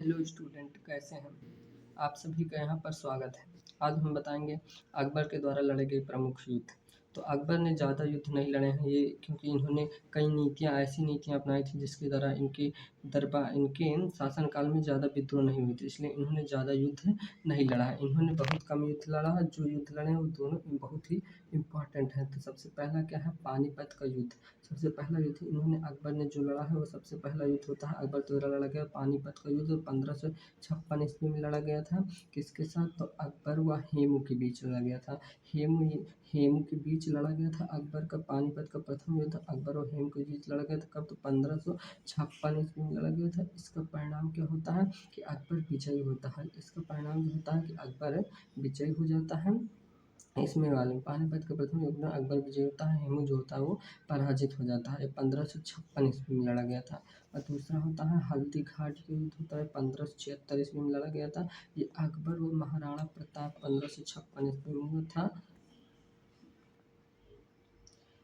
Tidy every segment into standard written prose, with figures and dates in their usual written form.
Hello student, कैसे हैं? आप सभी का यहाँ पर स्वागत है। आज हम बताएंगे अकबर के द्वारा लड़े गए प्रमुख युद्ध। तो अकबर ने ज़्यादा युद्ध नहीं लड़े हैं ये, क्योंकि इन्होंने कई ऐसी नीतियाँ अपनाई थी जिसके द्वारा इनके शासनकाल में ज़्यादा विद्रोह नहीं हुए थे, इसलिए इन्होंने ज़्यादा युद्ध नहीं लड़ा है। इन्होंने बहुत कम युद्ध लड़ा है। जो युद्ध लड़े हैं वो दोनों बहुत ही इम्पॉर्टेंट है। तो सबसे पहला क्या है? पानीपत का युद्ध। सबसे पहला युद्ध इन्होंने अकबर ने जो लड़ा है वो सबसे पहला युद्ध होता है अकबर द्वारा लड़ा गया पानीपत का युद्ध। 1556 ईस्वी में लड़ा गया था। किसके साथ? तो अकबर व हेमू के बीच लड़ा गया था। हेमू के बीच लड़ा गया था अकबर का पानीपत का प्रथम युद्ध अकबर और हेमू के बीच लड़ा गया था। कब? तो 1556 ईस्वी में लड़ा गया था। इसका परिणाम क्या होता है कि अकबर विजयी होता है। इसका परिणाम जो होता है कि अकबर विजयी हो जाता है। इसमें वाले पानीपत का प्रथम युद्ध में अकबर विजयी होता है, हेमू जो होता है वो पराजित हो जाता है। 1556 ईस्वी में लड़ा गया था। और दूसरा होता है हल्दी घाटी का युद्ध होता है 1576 ईस्वी में लड़ा गया था। ये अकबर व महाराणा प्रताप 1556 ईस्वी में हुआ था।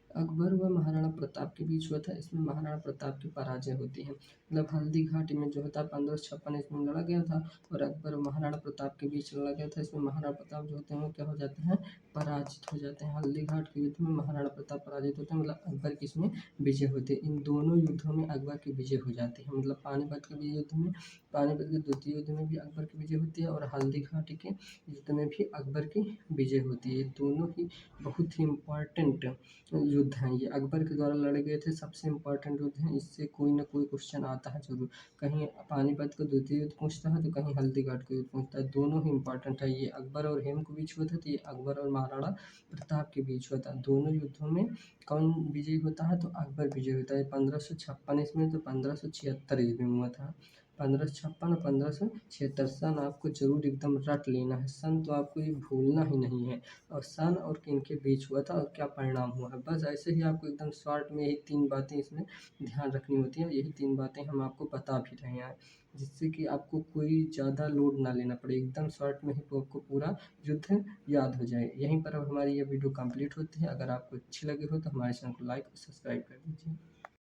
अकबर व महाराणा प्रताप के बीच हुआ था। इसमें महाराणा प्रताप की पराजय होती है। मतलब हल्दी घाटी में जो होता है 1556 ईस्वी में लड़ा गया था और अकबर और महाराणा प्रताप के बीच लड़ा गया था। इसमें महाराणा प्रताप जो होते हैं वो क्या हो जाते हैं? पराजित हो जाते हैं। हल्दी घाट के युद्ध में महाराणा प्रताप पराजित होते हैं, मतलब अकबर की इसमें विजय होती है। इन दोनों युद्धों में अकबर की विजय हो जाती है। मतलब पानीपत के युद्ध में, पानीपत के द्वितीय युद्ध में भी अकबर की विजय होती है और हल्दी घाटी के युद्ध में भी अकबर की विजय होती है। ये दोनों ही बहुत ही इम्पॉर्टेंट युद्ध हैं। ये अकबर के द्वारा लड़े गए थे, सबसे इम्पोर्टेंट युद्ध हैं। इससे कोई ना कोई क्वेश्चन आता है जरूर। कहीं पानीपत का द्वितीय युद्ध पूछता है तो कहीं हल्दीघाटी का युद्ध पूछता है। दोनों ही इम्पोर्टेंट है। ये अकबर और हेम के बीच हुआ था, तो ये अकबर और महाराणा प्रताप के बीच हुआ था। दोनों युद्धों में कौन विजयी होता है? तो अकबर विजयी होता है। 1556 ईस्वी तो 1576 ईस्वी में हुआ था। 1556 और 1576 सन आपको जरूर एकदम रट लेना है। सन तो आपको ये भूलना ही नहीं है। और सन और किनके बीच हुआ था और क्या परिणाम हुआ है, बस ऐसे ही आपको एकदम शॉर्ट में यही 3 बातें इसमें ध्यान रखनी होती हैं। यही 3 बातें हम आपको बता भी रहे हैं, जिससे कि आपको कोई ज़्यादा लोड ना लेना पड़े। एकदम शॉर्ट में ही तो आपको पूरा युद्ध याद हो जाए। यहीं पर अब हमारी ये वीडियो कंप्लीट होती है। अगर आपको अच्छी लगी हो तो हमारे चैनल को लाइक और सब्सक्राइब कर दीजिए।